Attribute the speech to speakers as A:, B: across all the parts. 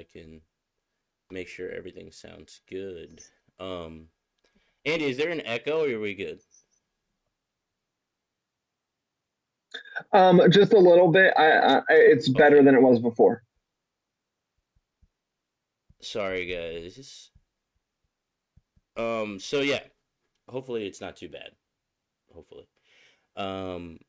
A: I can make sure everything sounds good. Andy, is there an echo or are we good?
B: Just a little bit. It's better
A: Okay.
B: than it was before.
A: Sorry, guys. So yeah, hopefully it's not too bad. Hopefully. Um,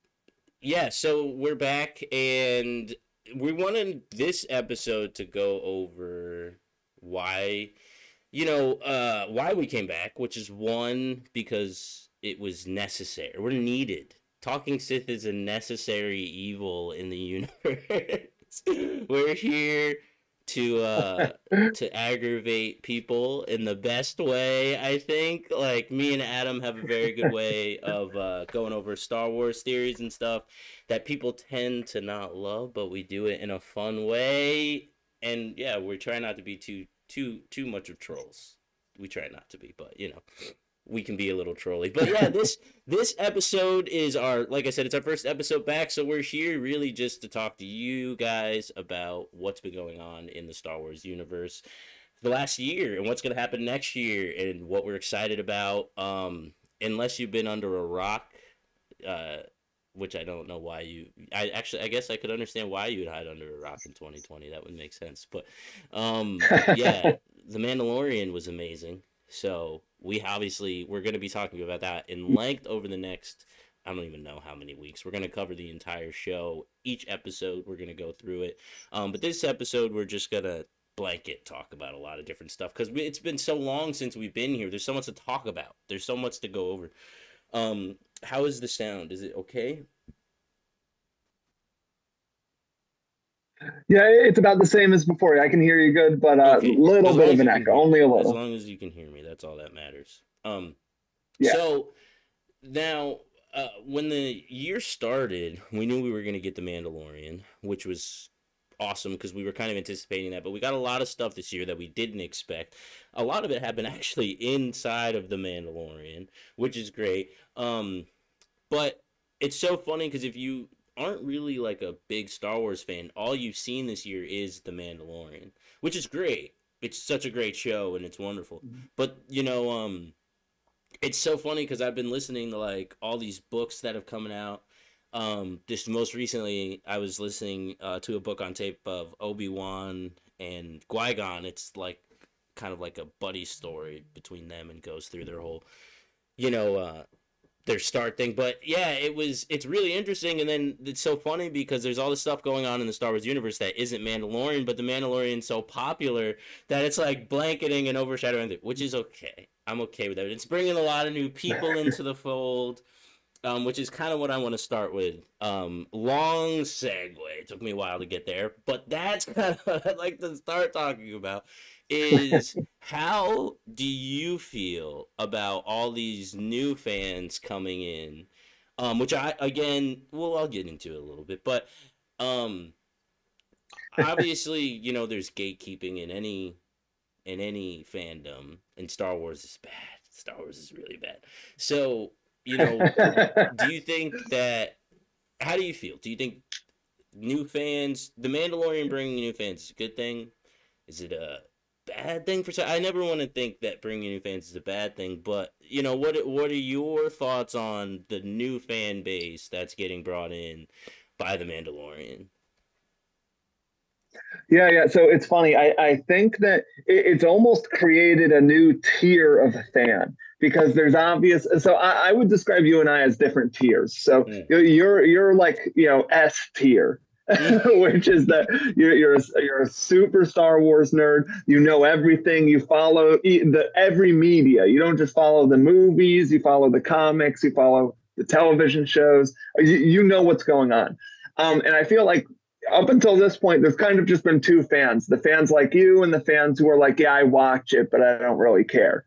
A: yeah, so we're back and we wanted this episode to go over why why we came back, which is one, because it was necessary. We're needed. Talking Sith is a necessary evil in the universe. We're here to aggravate people in the best way, I think. Like, me and Adam have a very good way of going over Star Wars theories and stuff that people tend to not love, but we do it in a fun way. And yeah, we're trying not to be too much of trolls. We try not to be, but we can be a little trolly. But yeah, this episode is our, like I said, it's our first episode back, so we're here really just to talk to you guys about what's been going on in the Star Wars universe the last year and what's going to happen next year and what we're excited about. Unless you've been under a rock, uh, which I don't know why you. I guess I could understand why you would hide under a rock in 2020. That would make sense. But yeah, The Mandalorian was amazing. So we're going to be talking about that in length over the next. I don't even know how many weeks. We're going to cover the entire show. Each episode, we're going to go through it. But this episode, we're just going to blanket talk about a lot of different stuff because it's been so long since we've been here. There's so much to talk about. There's so much to go over. How is the sound? Is it okay?
B: Yeah, it's about the same as before. I can hear you good, but a
A: Okay.
B: little
A: As
B: bit
A: long
B: of
A: as
B: an
A: you can
B: echo,
A: hear
B: only
A: me.
B: a
A: As
B: little.
A: long as you can hear me, that's all that matters.
B: Yeah.
A: So now, when the year started, we knew we were going to get the Mandalorian, which was awesome because we were kind of anticipating that. But we got a lot of stuff this year that we didn't expect. A lot of it happened actually inside of the Mandalorian, which is great. But it's so funny because if you aren't really like a big Star Wars fan, all you've seen this year is The Mandalorian, which is great. It's such a great show and it's wonderful. But it's so funny because I've been listening to like all these books that have coming out. Just most recently, I was listening to a book on tape of Obi-Wan and Qui-Gon. It's like kind of like a buddy story between them and goes through their whole, you know, uh, their start thing. But yeah, it's really interesting. And then it's so funny because there's all this stuff going on in the Star Wars universe that isn't Mandalorian, but the Mandalorian's so popular that it's like blanketing and overshadowing it, which is okay. I'm okay with that. It's bringing a lot of new people into the fold. Which is kind of what I want to start with. Long segue. It took me a while to get there, but that's kind of what I'd like to start talking about. Is how do you feel about all these new fans coming in? Which I again, well, I'll get into it a little bit, but um, obviously, there's gatekeeping in any fandom, and Star Wars is bad. Star Wars is really bad. So, you know, do you think that? How do you feel? Do you think new fans, The Mandalorian bringing new fans is a good thing? Is it a bad thing for some? I never want to think that bringing new fans is a bad thing, but what are your thoughts on the new fan base that's getting brought in by The Mandalorian?
B: Yeah, yeah. So it's funny. I think that it's almost created a new tier of fan because there's obvious. So I would describe you and I as different tiers. So
A: Mm.
B: you're like S tier, which is that you're a super Star Wars nerd. You know everything. You follow the every media. You don't just follow the movies. You follow the comics. You follow the television shows. You know what's going on. And I feel like up until this point, there's kind of just been two fans: the fans like you and the fans who are like, yeah, I watch it, but I don't really care.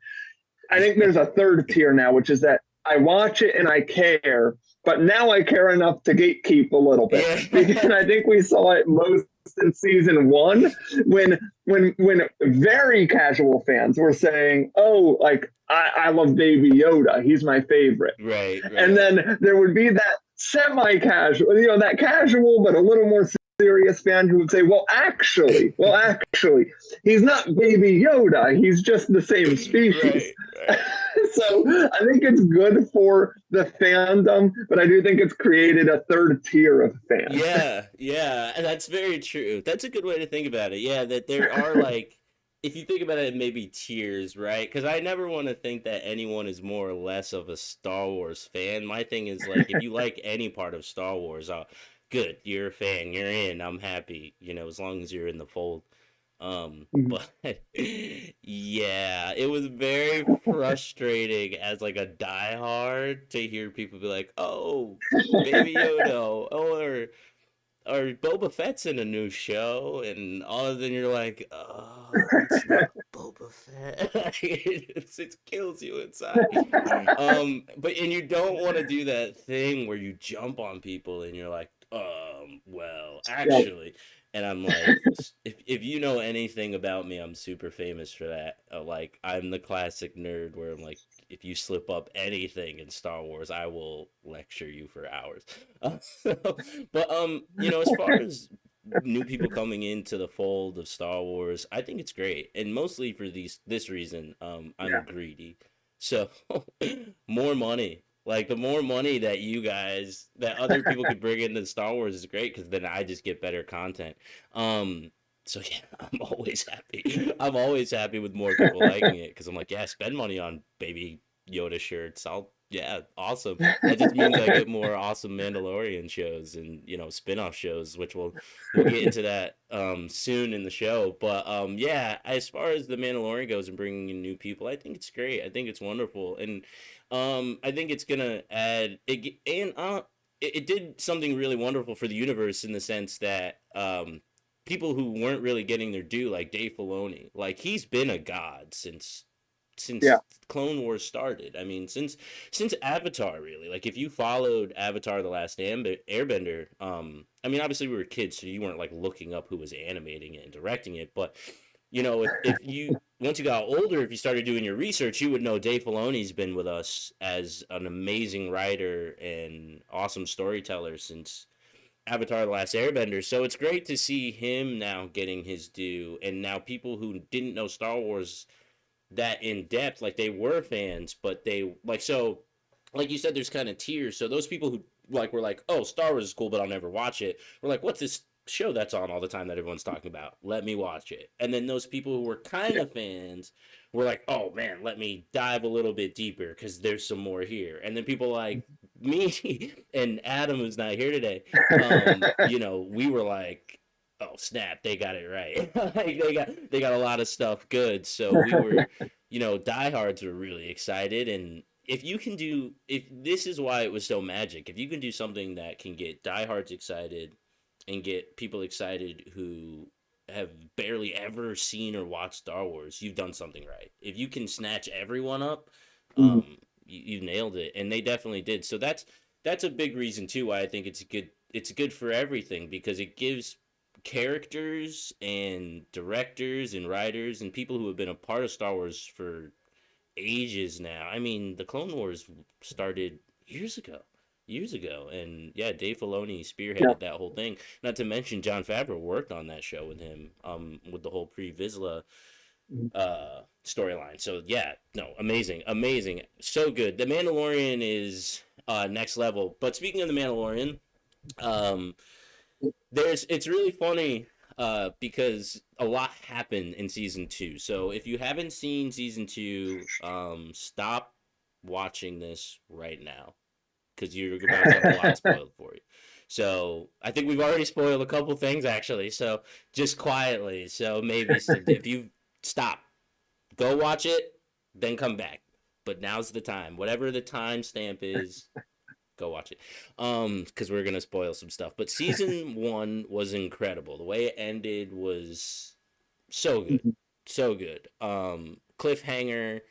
B: I think there's a third tier now, which is that I watch it and I care, but now I care enough to gatekeep a little bit.
A: Yeah.
B: Because I think we saw it most in season one when very casual fans were saying, oh, like I love Baby Yoda. He's my favorite.
A: Right.
B: And
A: Right.
B: then there would be that semi-casual, that casual, but a little more serious fan who would say, well, actually, he's not Baby Yoda. He's just the same species.
A: Right, right.
B: So I think it's good for the fandom, but I do think it's created a third tier of fans.
A: Yeah, yeah, and that's very true. That's a good way to think about it. Yeah, that there are like, if you think about it, maybe tiers, right? Because I never want to think that anyone is more or less of a Star Wars fan. My thing is like, if you like any part of Star Wars, good, you're a fan, you're in. I'm happy, as long as you're in the fold. But yeah, it was very frustrating as like a diehard to hear people be like, "Oh, Baby Yoda," or Boba Fett's in a new show, and all of them you're like, "Oh, it's not Boba Fett." It kills you inside. But and you don't want to do that thing where you jump on people and you're like, well,
B: Yeah.
A: actually, and I'm like, if you know anything about me, I'm super famous for that. Like, I'm the classic nerd where I'm like, if you slip up anything in Star Wars, I will lecture you for hours. But as far as new people coming into the fold of Star Wars, I think it's great, and mostly for this reason. I'm
B: Yeah.
A: greedy, so more money. Like the more money that other people could bring into Star Wars is great because then I just get better content. So yeah, I'm always happy. I'm always happy with more people liking it because I'm like, yeah, spend money on Baby Yoda shirts. Yeah, awesome. That just means I get more awesome Mandalorian shows and spin-off shows, which we'll get into that soon in the show. But yeah, as far as the Mandalorian goes and bringing in new people, I think it's great. I think it's wonderful, and I think it's gonna add it, and it did something really wonderful for the universe in the sense that people who weren't really getting their due, like Dave Filoni, like he's been a god since
B: Yeah.
A: Clone Wars started. I mean, since Avatar, really. Like, if you followed Avatar: The Last Airbender, I mean, obviously we were kids, so you weren't like looking up who was animating it and directing it. But if you once you got older, if you started doing your research, you would know Dave Filoni's been with us as an amazing writer and awesome storyteller since Avatar: The Last Airbender. So it's great to see him now getting his due, and now people who didn't know Star Wars that in depth, like they were fans, but they like you said, there's kind of tiers. So those people who like were like, oh, Star Wars is cool, but I'll never watch it. We're like, what's this show that's on all the time that everyone's talking about? Let me watch it. And then those people who were kind of fans were like, oh man, let me dive a little bit deeper because there's some more here. And then people like me and Adam, who's not here today, we were like, oh snap, they got it right. Like, they got a lot of stuff good. So we were, diehards were really excited. And if this is why it was so magic, if you can do something that can get diehards excited and get people excited who have barely ever seen or watched Star Wars, you've done something right. If you can snatch everyone up, you nailed it, and they definitely did. So that's a big reason too why I think it's good. It's good for everything because it gives characters and directors and writers and people who have been a part of Star Wars for ages now. I mean, the Clone Wars started years ago, and yeah, Dave Filoni
B: Yeah.
A: spearheaded that whole thing. Not to mention Jon Favreau worked on that show with him, with the whole Pre Vizsla storyline. So yeah, no, amazing, amazing, so good. The Mandalorian is next level. But speaking of the Mandalorian, um, it's really funny because a lot happened in season 2. So if you haven't seen season 2, stop watching this right now because you're about to have a lot spoiled for you. So I think we've already spoiled a couple things actually. So just quietly. So maybe if you stop, go watch it, then come back. But now's the time. Whatever the time stamp is, go watch it. Because we're gonna spoil some stuff. But season 1 was incredible. The way it ended was so good, so good. Cliffhanger.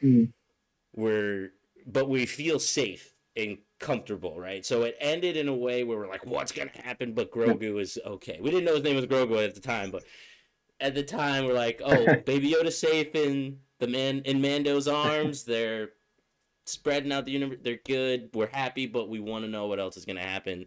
A: We're but we feel safe and comfortable, right? So it ended in a way where we're like, what's gonna happen? But Grogu is okay. We didn't know his name was Grogu at the time, but at the time we're like, oh, Baby Yoda's safe in Mando's arms. They're spreading out the universe. They're good. We're happy, but we want to know what else is gonna happen.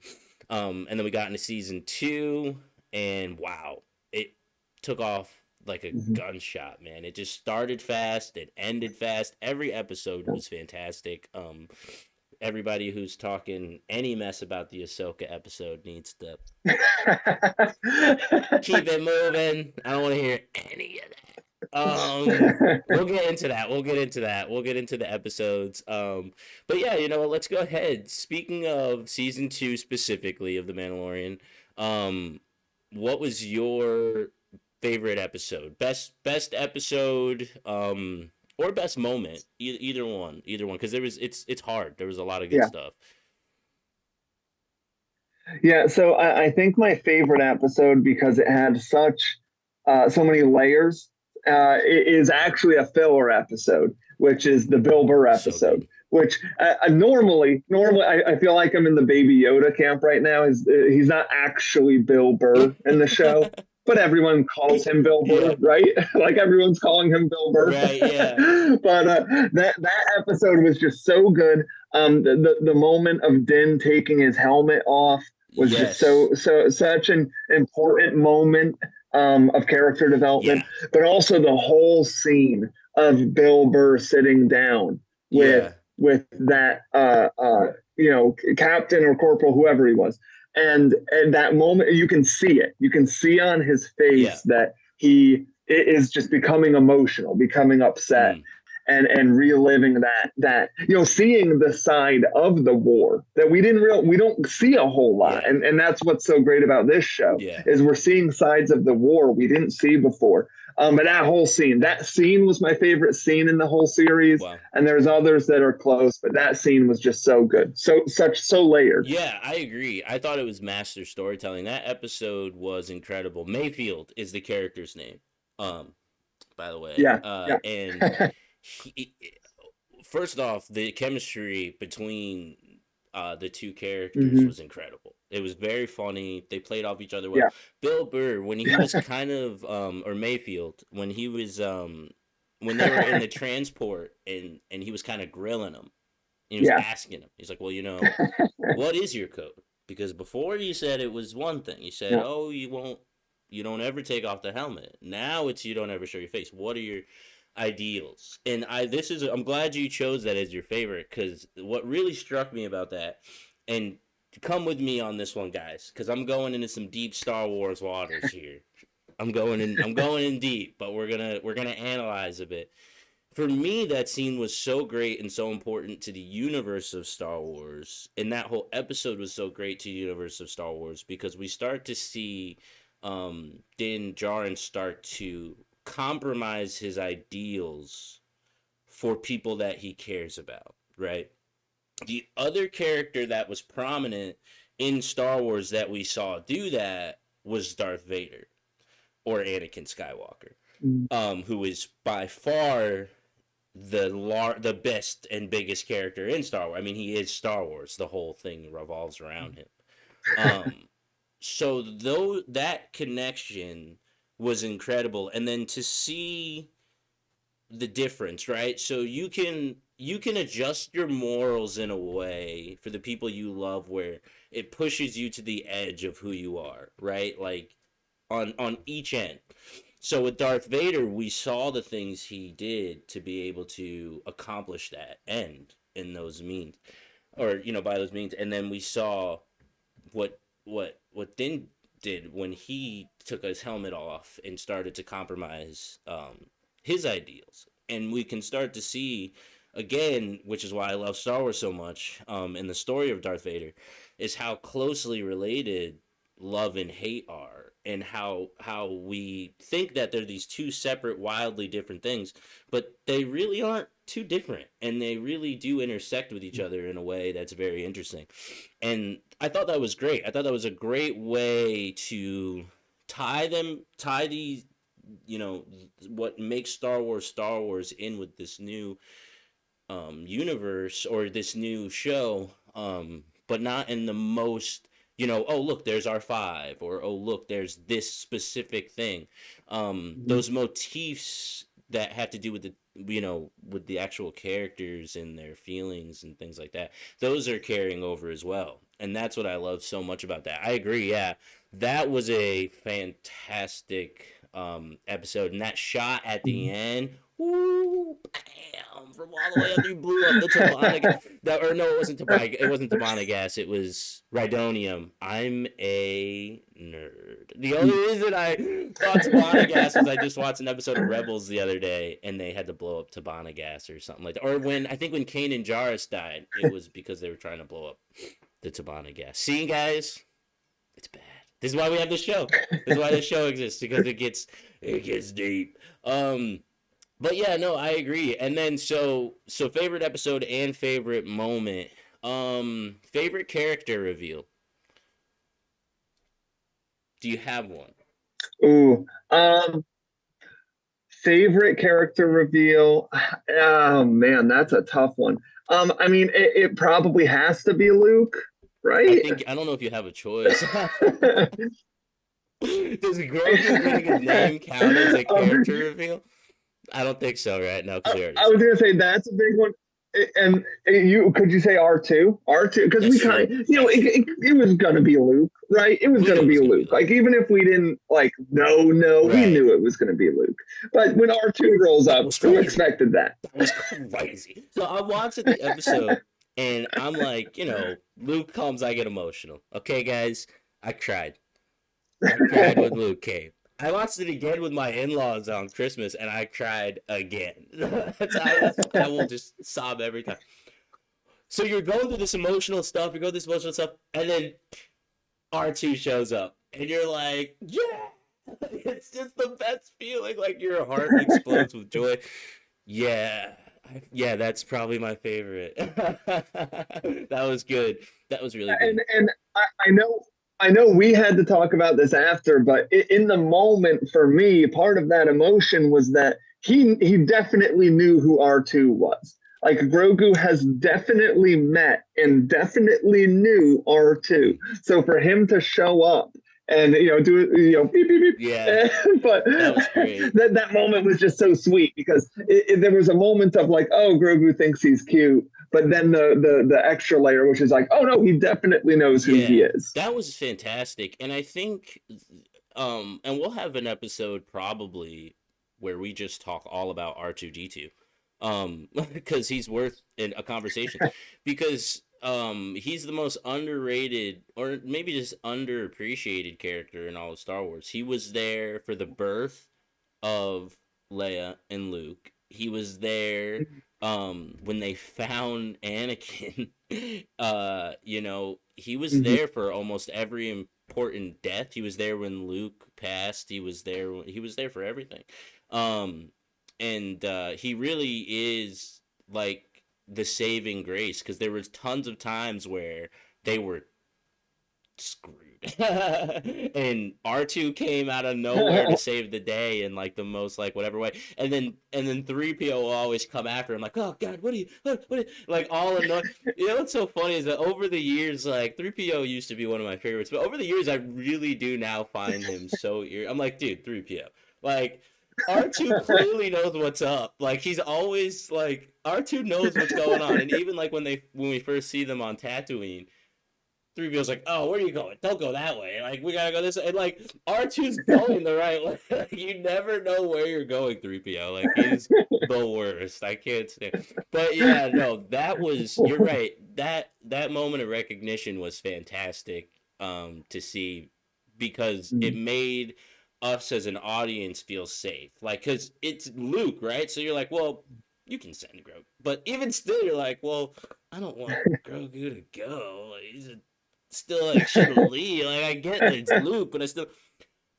A: And then we got into season 2, and wow, it took off like a
B: Mhm.
A: gunshot, man. It just started fast, it ended fast. Every episode was fantastic. Everybody who's talking any mess about the Ahsoka episode needs to keep it moving. I don't want to hear any of that. We'll get into that. We'll get into that. We'll get into the episodes. But yeah, let's go ahead. Speaking of season 2 specifically of The Mandalorian, um, what was your favorite episode? Best episode, or best moment? Either one, because it's hard. There was a lot of good
B: Yeah.
A: stuff.
B: Yeah, so I think my favorite episode, because it had so many layers, is actually a filler episode, which is the Bill Burr
A: So
B: episode.
A: good.
B: Which normally, I feel like I'm in the Baby Yoda camp right now. He's not actually Bill Burr in the show, but everyone calls him Bill
A: Yeah.
B: Burr, right? Like everyone's calling him Bill Burr.
A: Right. Yeah.
B: But that episode was just so good. The moment of Din taking his helmet off was just
A: Yes.
B: such an important moment of character
A: Yeah.
B: development, but also the whole scene of Bill Burr sitting down with
A: Yeah.
B: that captain or corporal, whoever he was, and that moment you can see it. You can see on his
A: Yeah.
B: face that he is just becoming emotional, becoming upset,
A: Mm.
B: and reliving that seeing the side of the war that we don't see a whole lot,
A: Yeah.
B: and that's what's so great about this show
A: Yeah.
B: is we're seeing sides of the war we didn't see before. But that scene was my favorite scene in the whole series,
A: Wow.
B: and there's others that are close, but that scene was just so good, so layered.
A: Yeah, I agree. I thought it was master storytelling. That episode was incredible. Mayfield is the character's name. Um, by the way.
B: Yeah, yeah.
A: And he, first off, the chemistry between the two characters
B: Hmm.
A: was incredible. It was very funny. They played off each other well.
B: Yeah.
A: Bill Burr, when he was kind of, or Mayfield, when he was, when they were in the transport and he was kind of grilling them, he was
B: Yeah.
A: asking him. He's like, well, what is your code? Because before you said it was one thing. You said,
B: Yeah.
A: oh, you don't ever take off the helmet. Now it's you don't ever show your face. What are your ideals? And I'm glad you chose that as your favorite, because what really struck me about that, and come with me on this one, guys, because I'm going into some deep Star Wars waters here. I'm going in deep, but we're gonna analyze a bit. For me, that scene was so great and so important to the universe of Star Wars, and that whole episode was so great to the universe of Star Wars, because we start to see Din Djarin start to compromise his ideals for people that he cares about, right? The other character that was prominent in Star Wars that we saw do that was Darth Vader, or Anakin Skywalker, who is by far the best and biggest character in Star Wars. I mean, he is Star Wars. The whole thing revolves around him. So though that connection was incredible, and then to see the difference, right? So you can adjust your morals in a way for the people you love where it pushes you to the edge of who you are, right? Like on each end. So with Darth Vader, we saw the things he did to be able to accomplish that end in those means, or by those means, and then we saw what Din did when he took his helmet off and started to compromise his ideals, and we can start to see again, which is why I love Star Wars so much, in the story of Darth Vader, is how closely related love and hate are, and how we think that they're these two separate, wildly different things, but they really aren't too different, and they really do intersect with each other in a way that's very interesting. And I thought that was great. I thought that was a great way to tie these, what makes Star Wars in with this new universe, or this new show, but not in the most, oh look, there's R5, or oh look, there's this specific thing. Those motifs that have to do with with the actual characters and their feelings and things like that, those are carrying over as well. And that's what I love so much about that. I agree. Yeah, that was a fantastic episode, and that shot at the end, woo, bam, from all the way up, you blew up the Tabana. That, or no, it wasn't Tabana. It wasn't Tabana gas. It was Rhydonium. I'm a nerd. The only reason I thought Tabana gas was I just watched an episode of Rebels the other day, and they had to blow up Tabana gas or something like that. Or when I think when Kanan Jarrus died, it was because they were trying to blow up the Tabana gas. See, guys, it's bad. This is why we have this show. This is why this show exists, because it gets deep. But yeah, no, I agree. And then so favorite episode and favorite moment. Favorite character reveal. Do you have one?
B: Ooh, favorite character reveal. Oh man, that's a tough one. I mean, it probably has to be Luke, right?
A: I don't know if you have a choice. Does Grogu getting his name count as a character reveal? I don't think so, right? No, because
B: I was gonna say that's a big one. And could you say R2? R2, because we kind of, it was gonna be Luke, right? It was gonna be Luke. Like, even if we didn't no, right. We knew it was gonna be Luke. But when R2 rolls up, who expected that?
A: That was crazy. So I'm watching the episode, and I'm like, Luke comes, I get emotional. Okay, guys, I cried. I cried when Luke came. I watched it again with my in-laws on Christmas, and I cried again. I will just sob every time. So you're going through this emotional stuff, and then R2 shows up, and you're like, yeah! It's just the best feeling, like your heart explodes with joy. Yeah, that's probably my favorite. That was good. That was really good.
B: And I know we had to talk about this after, but in the moment for me, part of that emotion was that he definitely knew who R2 was. Like, Grogu has definitely met and definitely knew R2. So for him to show up and do beep beep beep,
A: yeah,
B: but
A: that was great.
B: That moment was just so sweet, because there was a moment of like, oh, Grogu thinks he's cute. But then the extra layer, which is like, oh no, he definitely knows who he is.
A: That was fantastic. And I think, and we'll have an episode probably where we just talk all about R2D2, because he's worth a conversation, because he's the most underrated, or maybe just underappreciated character in all of Star Wars. He was there for the birth of Leia and Luke. He was there when they found Anakin. He was there for almost every important death. He was there when Luke passed. He was there for everything. And he really is like the saving grace, because there was tons of times where they were screwed. And R2 came out of nowhere to save the day in like the most like whatever way, and then 3PO will always come after him like, oh god, what are you like, all annoyed. What's so funny is that over the years, like, 3PO used to be one of my favorites, but over the years I really do now find him so I'm like, dude, 3PO, like, R2 clearly knows what's up. Like, he's always like, R2 knows what's going on. And even like when we first see them on Tatooine, 3PO's like, oh, where are you going? Don't go that way. Like, we gotta go this way. And like, R2's going the right way. Like, you never know where you're going, 3PO. Like, he's the worst. I can't stand. But yeah, no, you're right. That moment of recognition was fantastic to see, because it made us as an audience feel safe. Like, because it's Luke, right? So you're like, well, you can send Grogu. But even still, you're like, well, I don't want Grogu to go. Like, he's still like, should leave. Like, I get that it's Luke,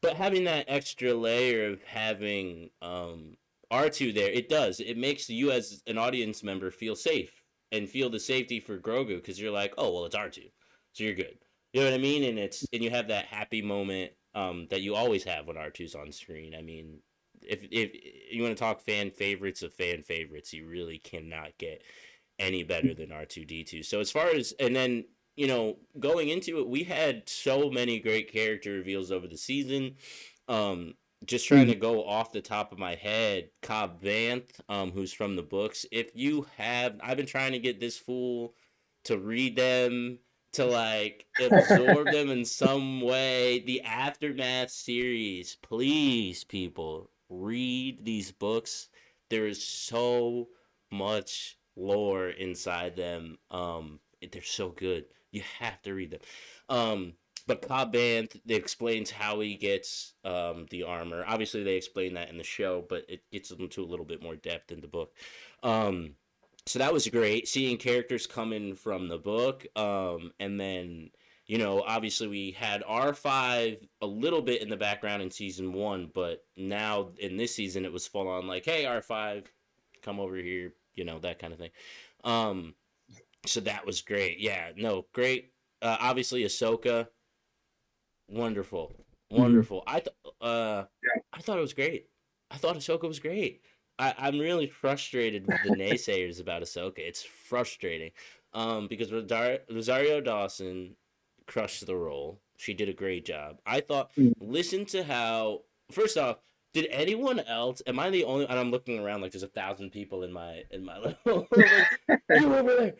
A: but having that extra layer of having R2 there, it makes you as an audience member feel safe and feel the safety for Grogu, because you're like, oh, well, it's R2, so you're good. You know what I mean? And you have that happy moment that you always have when R2's on screen. I mean, if you want to talk fan favorites of fan favorites, you really cannot get any better than R2D2. So as far as, and then, going into it, we had so many great character reveals over the season. just trying to
B: Mhm.
A: go off the top of my head, Cobb Vanth, who's from the books. If you have, I've been trying to get this fool to read them, to like absorb them in some way. The Aftermath series, please, people, read these books. There is so much lore inside them. They're so good. You have to read them. But Cobb Vanth, it explains how he gets the armor. Obviously, they explain that in the show, but it gets into a little bit more depth in the book. Um, so that was great, seeing characters coming from the book. And then, obviously we had R5 a little bit in the background in season 1, but now in this season it was full on like, hey, R5, come over here, that kind of thing. Um, so that was great. Yeah, no, great. Obviously Ahsoka, wonderful,
B: Mhm.
A: wonderful. I thought it was great. I thought Ahsoka was great. I'm really frustrated with the naysayers about Ahsoka. It's frustrating, because Rosario Dawson crushed the role. She did a great job. I thought.
B: Mhm.
A: Listen to how. First off, did anyone else? Am I the only? And I'm looking around like there's 1,000 people in my little. Like, you over there.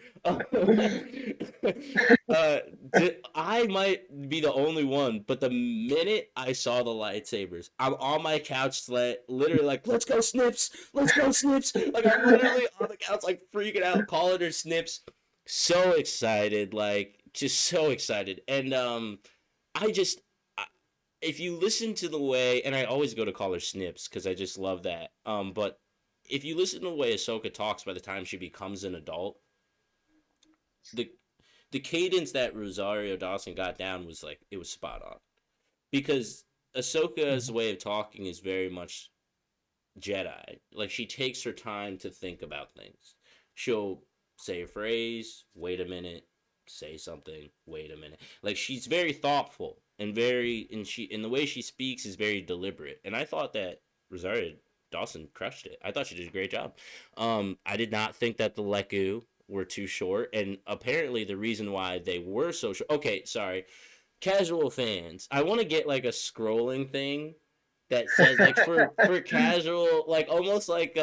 A: uh, I might be the only one, but the minute I saw the lightsabers, I'm on my couch, literally like, "Let's go, Snips! Let's go, Snips!" Like I'm literally on the couch, like freaking out, calling her Snips. So excited, like just so excited, and I just, if you listen to the way, and I always go to call her Snips because I just love that. But if you listen to the way Ahsoka talks by the time she becomes an adult, the the cadence that Rosario Dawson got down was like it was spot on, because Ahsoka's
B: Mhm.
A: way of talking is very much Jedi. Like she takes her time to think about things. She'll say a phrase, wait a minute, say something, wait a minute. Like she's very thoughtful and the way she speaks is very deliberate. And I thought that Rosario Dawson crushed it. I thought she did a great job. I did not think that the Leku were too short, and apparently the reason why they were so short. Okay, sorry, casual fans. I want to get like a scrolling thing that says like for casual, like almost like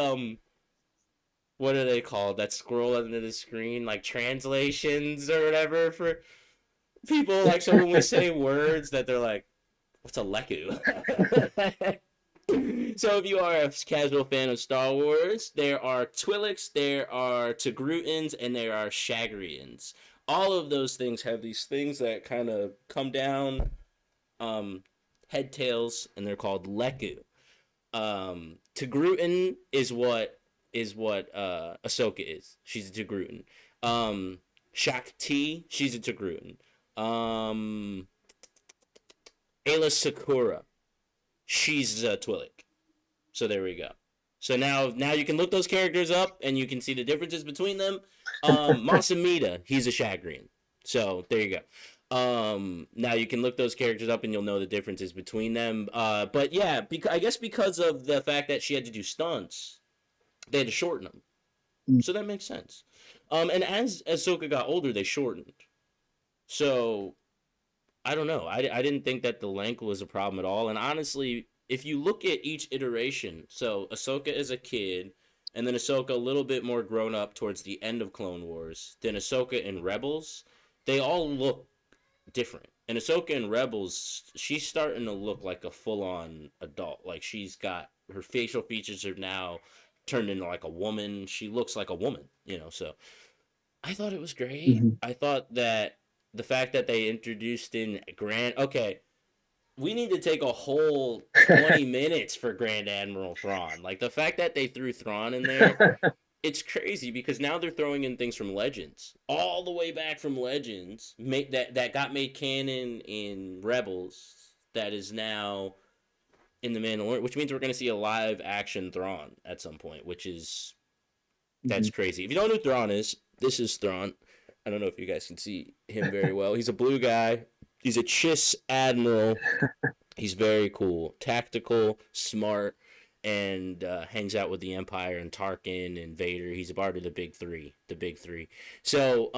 A: what are they called that scroll under the screen, like translations or whatever for people, like so when we say words that they're like, what's a leku? So if you are a casual fan of Star Wars, there are Twi'leks, there are Togrutans, and there are Shagrians. All of those things have these things that kind of come down, um, head tails, and they're called Leku. Togrutan is what Ahsoka is. She's a Togrutan. Shakti, she's a Togrutan. Um, Ayla Sakura, she's a Twi'lek. So there we go. So now you can look those characters up and you can see the differences between them. Masamita, he's a Chagrin. So there you go. Now you can look those characters up and you'll know the differences between them. But yeah, I guess because of the fact that she had to do stunts, they had to shorten them. So that makes sense. And as Ahsoka got older, they shortened. So I don't know. I didn't think that the length was a problem at all. And honestly, if you look at each iteration, so Ahsoka as a kid, and then Ahsoka a little bit more grown up towards the end of Clone Wars, then Ahsoka in Rebels, they all look different. And Ahsoka in Rebels, she's starting to look like a full on adult. Like she's got her facial features are now turned into like a woman. She looks like a woman, so I thought it was great.
B: Mhm.
A: I thought that the fact that they introduced in Grand. Okay, we need to take a whole 20 minutes for Grand Admiral Thrawn. Like the fact that they threw Thrawn in there, it's crazy because now they're throwing in things from Legends, all the way back from Legends, that got made canon in Rebels. That is now in the Mandalorian, which means we're going to see a live action Thrawn at some point, which is that's
B: Mhm.
A: crazy. If you don't know who Thrawn is, this is Thrawn. I don't know if you guys can see him very well. He's a blue guy. He's a Chiss Admiral. He's very cool, tactical, smart, and hangs out with the Empire and Tarkin and Vader. He's a part of the big three. The big three. So,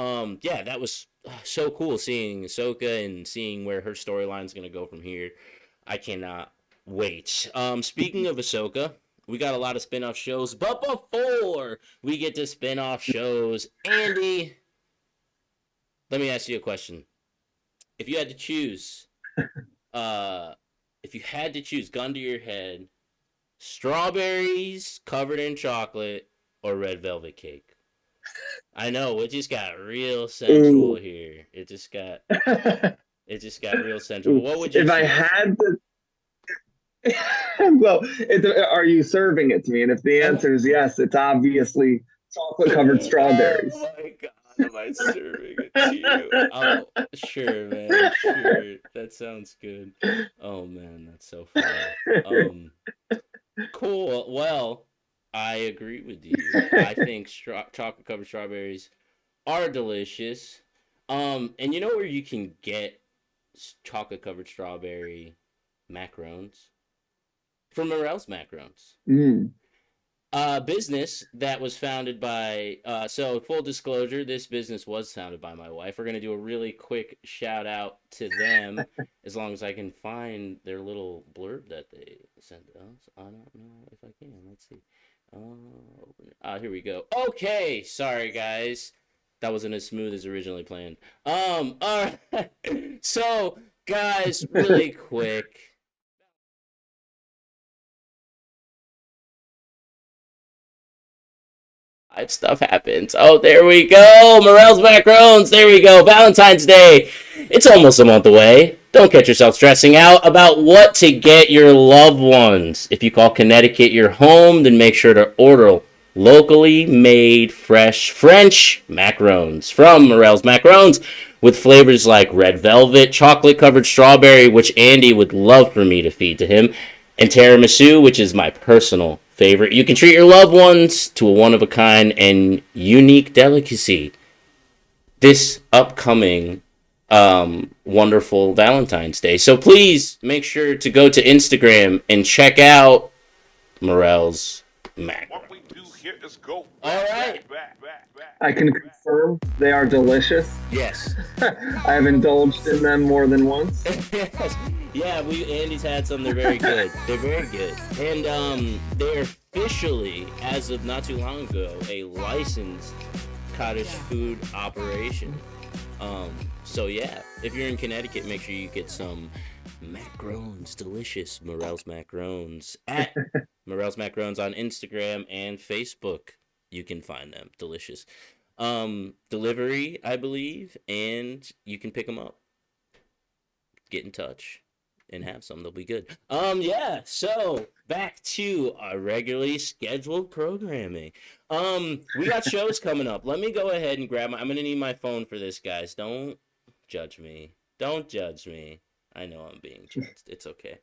A: yeah, that was so cool seeing Ahsoka and seeing where her storyline is going to go from here. I cannot wait. Speaking of Ahsoka, we got a lot of spin-off shows, but before we get to spin-off shows, Andy, let me ask you a question. If you had to choose, uh, if you had to choose, gun to your head, strawberries covered in chocolate or red velvet cake. I know it just got real sensual
B: Ooh.
A: here. It just got real sensual.
B: Ooh.
A: What would you
B: If I
A: choose?
B: had to, well, are you serving it to me? And if the answer is yes, it's obviously chocolate covered
A: Oh
B: strawberries.
A: my god, am I serving it to you? Oh, sure, man, sure. That sounds good. Oh man, that's so funny. Um, cool. Well, I agree with you. I think chocolate covered strawberries are delicious. And you know where you can get chocolate covered strawberry macarons? From Morel's Macarons.
B: Mm.
A: Business that was founded by, so full disclosure, this business was founded by my wife. We're going to do a really quick shout out to them as long as I can find their little blurb that they sent us. I don't know if I can. Let's see. Here we go. Okay, sorry guys. That wasn't as smooth as originally planned. All right. So, guys, really quick. Stuff happens. Oh, there we go. Morel's macarons. There we go. Valentine's Day. It's almost a month away. Don't get yourself stressing out about what to get your loved ones. If you call Connecticut your home, then make sure to order locally made fresh French macarons from Morel's Macarons with flavors like red velvet, chocolate covered strawberry, which Andy would love for me to feed to him, and tiramisu, which is my personal favorite. You can treat your loved ones to a one of a kind and unique delicacy this upcoming wonderful Valentine's Day. So please make sure to go to Instagram and check out Morel's Mac. What we do here is go back, all right. Back.
B: I can confirm they are delicious.
A: Yes.
B: I have indulged in them more than once.
A: Yes. Yeah, Andy's had some. They're very good. They're very good, and they're officially, as of not too long ago, a licensed cottage food operation. So yeah, if you're in Connecticut, make sure you get some macarons, delicious Morel's macarons at Morel's macarons on Instagram and Facebook. You can find them delicious. Delivery, I believe, and you can pick them up. Get in touch and have some. They'll be good. Yeah. So back to our regularly scheduled programming. We got shows coming up. Let me go ahead and grab I'm gonna need my phone for this, guys. Don't judge me. Don't judge me. I know I'm being judged. It's okay.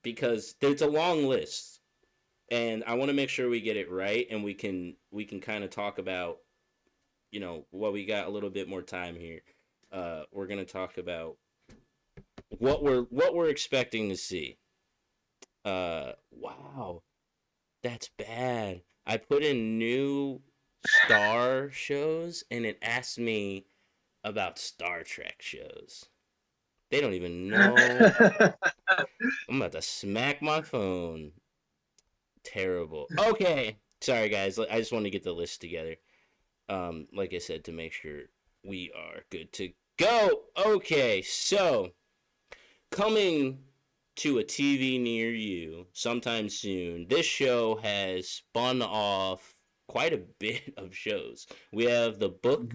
A: Because there's a long list, and I want to make sure we get it right, and we can kind of talk about, what we got a little bit more time here. We're gonna talk about what we're expecting to see. Wow, that's bad. I put in new Star shows, and it asked me about Star Trek shows. They don't even know. I'm about to smack my phone. Terrible. Okay, sorry guys. I just want to get the list together. Like I said, to make sure we are good to go. Okay, so coming to a TV near you sometime soon, this show has spun off quite a bit of shows. We have the Book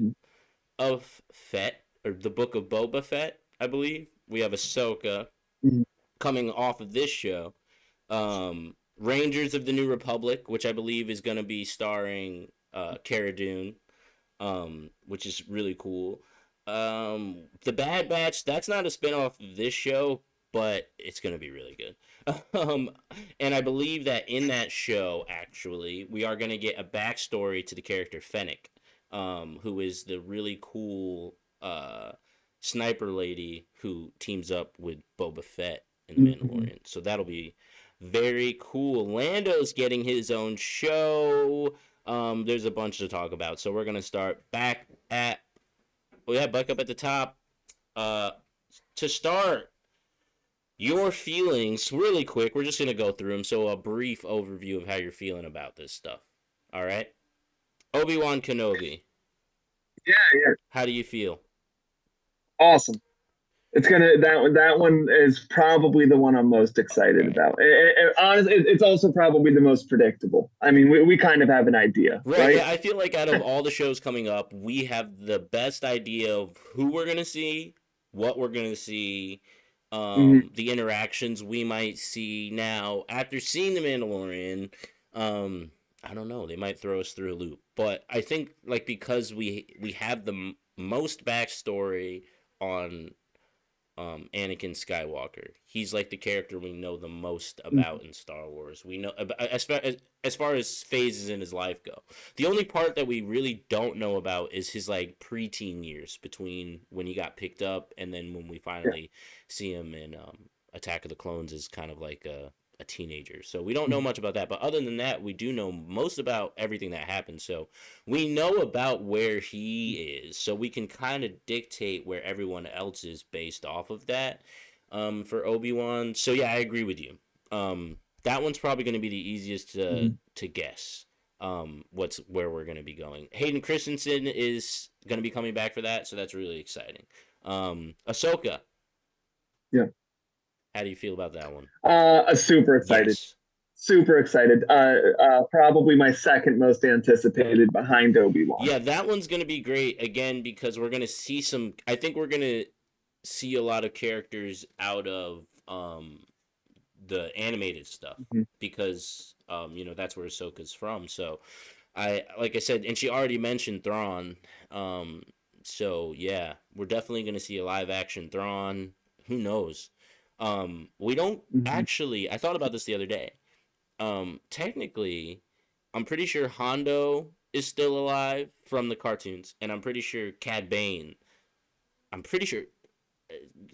A: of Fett, or the Book of Boba Fett, I believe. We have Ahsoka coming off of this show. Rangers of the New Republic, which I believe is going to be starring Cara Dune, which is really cool. The Bad Batch, that's not a spinoff of this show, but it's going to be really good. And I believe that in that show, actually, we are going to get a backstory to the character Fennec, who is the really cool sniper lady who teams up with Boba Fett in The Mandalorian. So that'll be very cool. Lando's getting his own show. There's a bunch to talk about. So we're going to start back up at the top. To start, Your feelings, really quick. We're just gonna go through them. So a brief overview of how you're feeling about this stuff. All right. Obi-Wan Kenobi.
B: Yeah, yeah,
A: How do you feel?
B: awesome. It's gonna that one is probably the one I'm most excited
A: Right.
B: about. Honestly, it's also probably the most predictable. I mean, we kind of have an idea,
A: Right,
B: right?
A: yeah, I feel like out of all the shows coming up, we have the best idea of who we're gonna see, what we're gonna see,
B: Hmm.
A: the interactions we might see. Now, after seeing The Mandalorian, I don't know, they might throw us through a loop. But I think like because we have the most backstory on Anakin Skywalker. He's like the character we know the most about in Star Wars. We know as far as phases in his life go. The only part that we really don't know about is his like preteen years between when he got picked up and then when we
B: Yeah.
A: finally see him in Attack of the Clones as kind of like a teenager. So we don't know much about that. But other than that, we do know most about everything that happened. So we know about where he is, so we can kind of dictate where everyone else is based off of that. For Obi-Wan, so yeah, I agree with you. That one's probably going to be the easiest
B: Mhm.
A: to guess. What's where we're going to be going. Hayden Christensen is going to be coming back for that, so that's really exciting. Ahsoka,
B: Yeah.
A: how do you feel about that one?
B: Super excited.
A: Yes.
B: Super excited. Probably my second most anticipated behind Obi-Wan.
A: Yeah, that one's going to be great again because we're going to see some. I think we're going to see a lot of characters out of the animated stuff
B: Mhm.
A: because that's where Ahsoka's from. So I like I said, and she already mentioned Thrawn. Um, so yeah, we're definitely gonna see a live action Thrawn. Who knows? We don't
B: Mhm.
A: actually. I thought about this the other day. Technically, I'm pretty sure Hondo is still alive from the cartoons, and I'm pretty sure Cad Bane. I'm pretty sure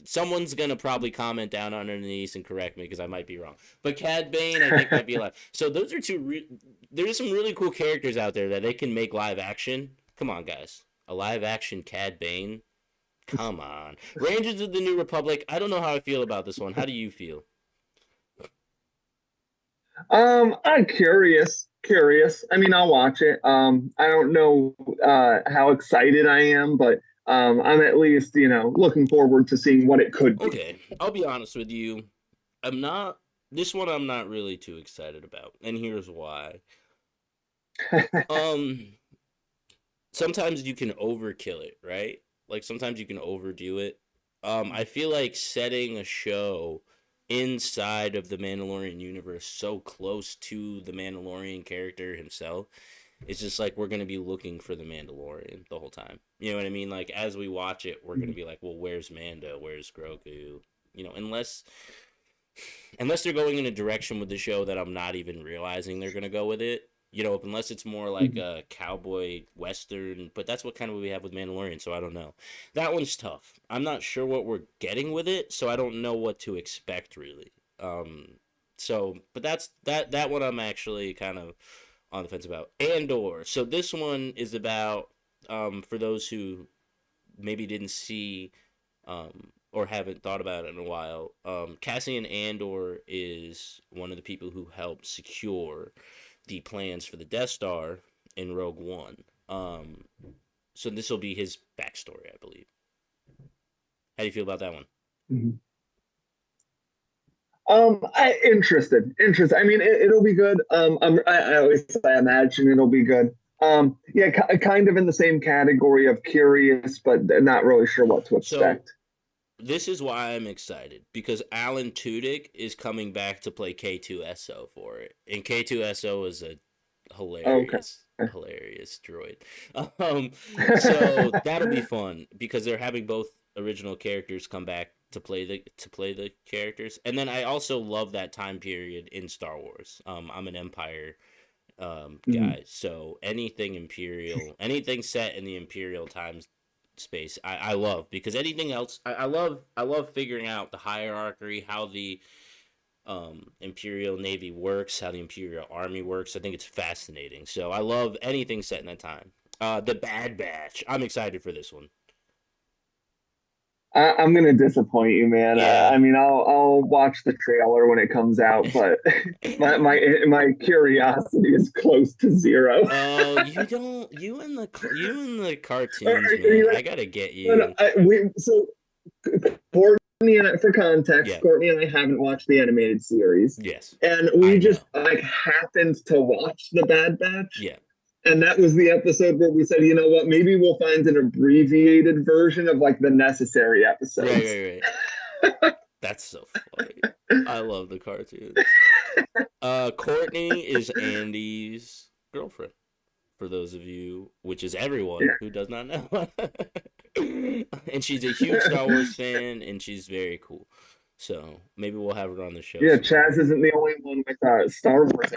A: someone's gonna probably comment down underneath and correct me because I might be wrong. But Cad Bane, I think, might be alive. So those are two. There's some really cool characters out there that they can make live action. Come on, guys, a live action Cad Bane. Come on, Rangers of the New Republic. I don't know how I feel about this one. How do you feel?
B: I'm curious. Curious. I mean, I'll watch it. I don't know how excited I am, but I'm at least, looking forward to seeing what it could be.
A: Okay, I'll be honest with you. I'm not. This one I'm not really too excited about, and here's why. Um, Sometimes you can overkill it, right? Like sometimes you can overdo it. I feel like setting a show inside of the Mandalorian universe so close to the Mandalorian character himself, it's just like we're gonna be looking for the Mandalorian the whole time. You know what I mean? Like as we watch it, we're gonna be like, well, where's Mando? Where's Grogu? Unless they're going in a direction with the show that I'm not even realizing they're gonna go with it. Unless it's more like a cowboy western, but that's what kind of we have with Mandalorian, so I don't know. That one's tough. I'm not sure what we're getting with it, so I don't know what to expect really. But that one I'm actually kind of on the fence about. Andor. So this one is about for those who maybe didn't see or haven't thought about it in a while. Cassian Andor is one of the people who helped secure the plans for the Death Star in Rogue One. Um, so this will be his backstory, I believe. How do you feel about that one?
B: Mhm. Interested. I mean, it'll be good. I always say I imagine it'll be good. Yeah, kind of in the same category of curious, but not really sure what to
A: So
B: expect.
A: this is why I'm excited because Alan Tudyk is coming back to play K2SO for it, and K2SO is a
B: Okay.
A: hilarious droid. Um, so that'll be fun because they're having both original characters come back to play the characters, and then I also love that time period in Star Wars. I'm an Empire
B: Mhm.
A: guy, so anything Imperial, anything set in the Imperial times space, I love because anything else, I love figuring out the hierarchy, how the Imperial Navy works, how the Imperial Army works. I think it's fascinating. So I love anything set in that time. The Bad Batch. I'm excited for this one.
B: I'm gonna disappoint you, man.
A: Yeah.
B: I mean, I'll watch the trailer when it comes out, but my curiosity is close to zero.
A: Oh, you don't. You and the cartoons,
B: Are
A: man.
B: you
A: I gotta get
B: ready?
A: you.
B: So Courtney and I, for context,
A: Yeah.
B: Courtney and I haven't watched the animated series,
A: Yes.
B: and
A: I
B: we just
A: know.
B: like happened to watch the Bad Batch.
A: Yeah.
B: And that was the episode where we said, you know what, maybe we'll find an abbreviated version of like the necessary
A: Right.
B: episodes.
A: Right. Right. That's so funny. I love the cartoons. Courtney is Andy's girlfriend. For those of you, which is everyone
B: Yeah.
A: who does not know. And she's a huge Star Wars fan, and she's very cool. So maybe we'll have her on the show
B: Yeah,
A: sometime.
B: Chaz isn't the only one with Star Wars.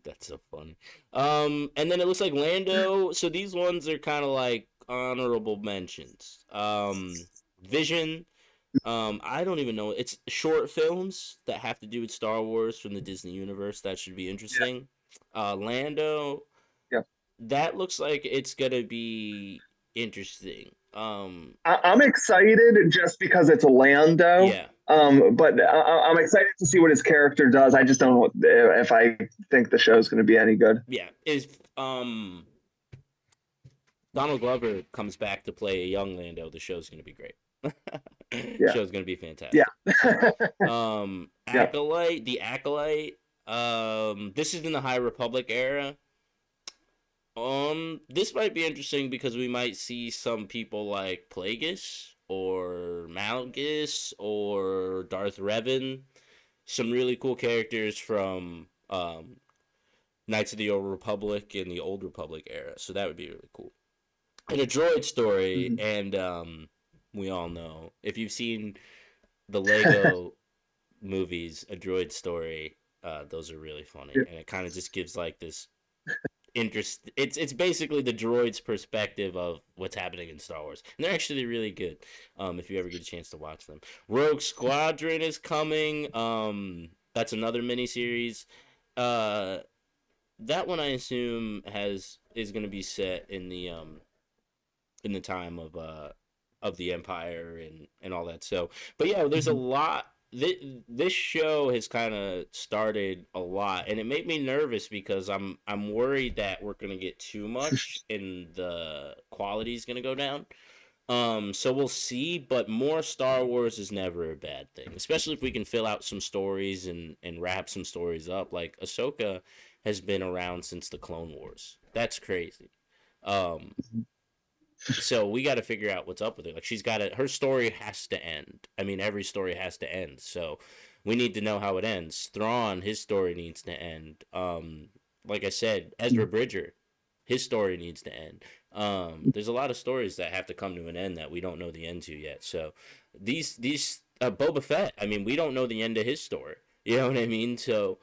A: That's so funny. And then it looks like Lando. So these ones are kind of like honorable mentions. Vision. I don't even know. It's short films that have to do with Star Wars from the Disney universe. That should be
B: Yeah,
A: interesting. Lando.
B: yeah.
A: That looks like it's gonna be interesting.
B: I'm excited just because it's Lando.
A: Yeah,
B: But I'm excited to see what his character does. I just don't know if I think the show's going to be any good.
A: yeah. If Donald Glover comes back to play a young Lando, the show's gonna be great.
B: Yeah,
A: Show's gonna be
B: yeah,
A: fantastic. So,
B: yeah.
A: Acolyte, the Acolyte. This is in the High Republic era. This might be interesting because we might see some people like Plagueis or Malgus or Darth Revan, some really cool characters from Knights of the Old Republic and the Old Republic era. So that would be really cool. And a droid story,
B: Mhm.
A: and we all know if you've seen the Lego movies, a droid story, those are really funny,
B: Yeah.
A: and it kind of just gives like this interest. It's basically the droid's perspective of what's happening in Star Wars, and they're actually really good. If you ever get a chance to watch them, Rogue Squadron is coming. That's another miniseries. Uh, that one I assume has is going to be set in the time of the Empire and all that. So, but yeah, there's a
B: Mhm.
A: lot. This show has kind of started a lot, and it made me nervous because I'm worried that we're gonna get too much and the quality is gonna go down. So we'll see, but more Star Wars is never a bad thing, especially if we can fill out some stories and wrap some stories up. Like Ahsoka has been around since the Clone Wars. That's crazy. Um, so we got to figure out what's up with her. Like she's got to, her story has to end. I mean, every story has to end. So we need to know how it ends. Thrawn, his story needs to end. Like I said, Ezra Bridger, his story needs to end. There's a lot of stories that have to come to an end that we don't know the end to yet. So these Boba Fett, I mean, we don't know the end of his story. You know what I mean? So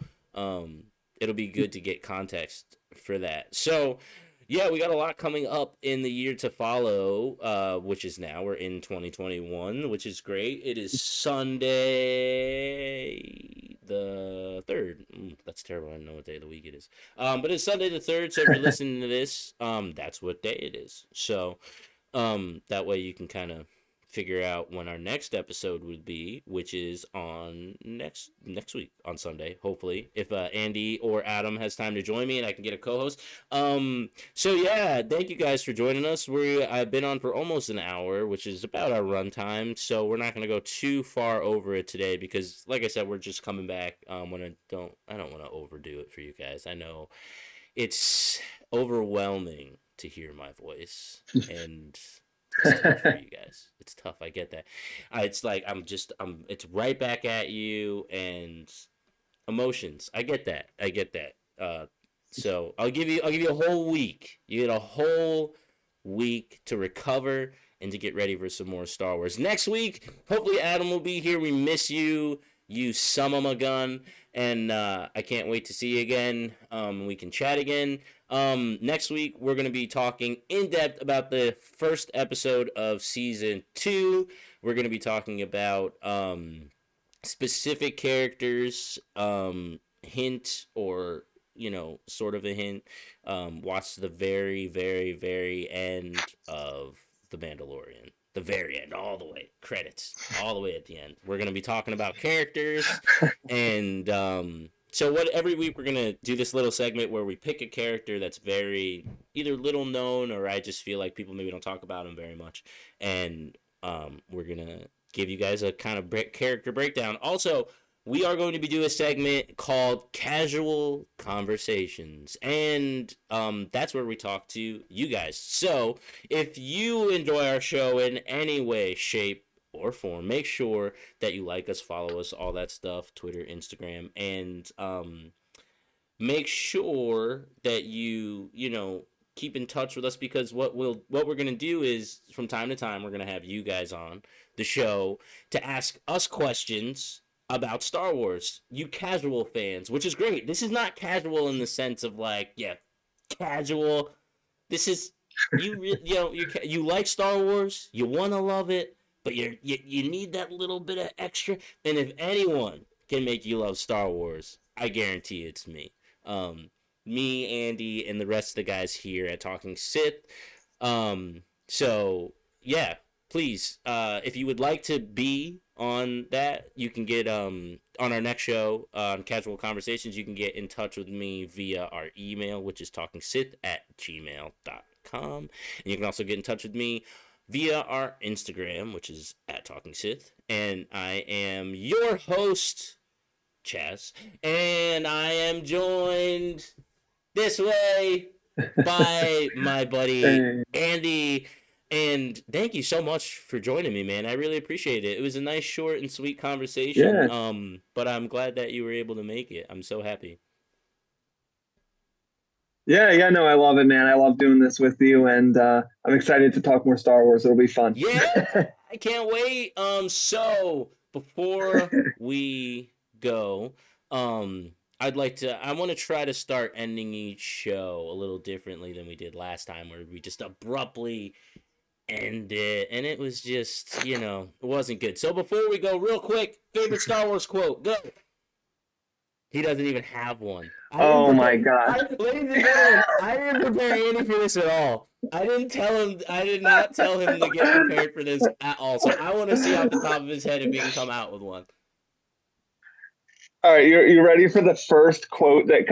A: it'll be good to get context for that. So yeah, we got a lot coming up in the year to follow, which is now we're in 2021, which is great. It is Sunday the 3rd. That's terrible. I don't know what day of the week it is. But it's Sunday the 3rd, so if you're listening to this, that's what day it is. So that way you can kind of figure out when our next episode would be, which is on next week on Sunday, hopefully, if Andy or Adam has time to join me and I can get a co-host. So yeah, thank you guys for joining us. I've been on for almost an hour, which is about our runtime, so we're not gonna go too far over it today because, like I said, we're just coming back. When I don't want to overdo it for you guys. I know it's overwhelming to hear my voice and it's tough for you guys. It's tough. I get that. It's like it's right back at you and emotions. I get that. I get that. So I'll give you a whole week. You get a whole week to recover and to get ready for some more Star Wars. Next week, hopefully Adam will be here. We miss you, you son of a gun, and I can't wait to see you again. We can chat again. Next week we're gonna be talking in depth about the first episode of season 2. We're gonna be talking about specific characters, hint or sort of a hint. Watch the very, very, very end of The Mandalorian. the very end, all the way, credits, all the way at the end. We're going to be talking about characters. And so what every week we're going to do this little segment where we pick a character that's very either little known, or I just feel like people maybe don't talk about him very much. And we're going to give you guys a kind of character breakdown. Also, we are going to be doing a segment called Casual Conversations. And that's where we talk to you guys. So if you enjoy our show in any way, shape, or form, make sure that you like us, follow us, all that stuff, Twitter, Instagram, and make sure that you keep in touch with us, because what we're going to do is from time to time we're going to have you guys on the show to ask us questions about Star Wars, you casual fans, which is great. This is not casual in the sense of like, yeah, casual. This is you like Star Wars, you want to love it, but you need that little bit of extra. And if anyone can make you love Star Wars, I guarantee it's me. Me, Andy, and the rest of the guys here at Talking Sith. So yeah, please, if you would like to be on that, you can get on our next show on Casual Conversations, you can get in touch with me via our email, which is talkingsith@gmail.com. And you can also get in touch with me via our Instagram, which is @talkingsith. And I am your host, Chaz, and I am joined this way by my buddy Andy. And thank you so much for joining me, man. I really appreciate it. It was a nice, short, and sweet conversation.
B: Yeah.
A: But I'm glad that you were able to make it. I'm so happy.
B: Yeah, no, I love it, man. I love doing this with you, and I'm excited to talk more Star Wars. It'll be fun.
A: Yeah, I can't wait. So before we go, I want to try to start ending each show a little differently than we did last time, where we just abruptly end it, and it was just, it wasn't good. So before we go, real quick, favorite Star Wars quote, go. He doesn't even have one.
B: Oh my God.
A: Ladies and gentlemen, I didn't prepare Andy for this at all. I did not tell him to get prepared for this at all. So I want to see off the top of his head if he can come out with one.
B: All right, you ready for the first quote that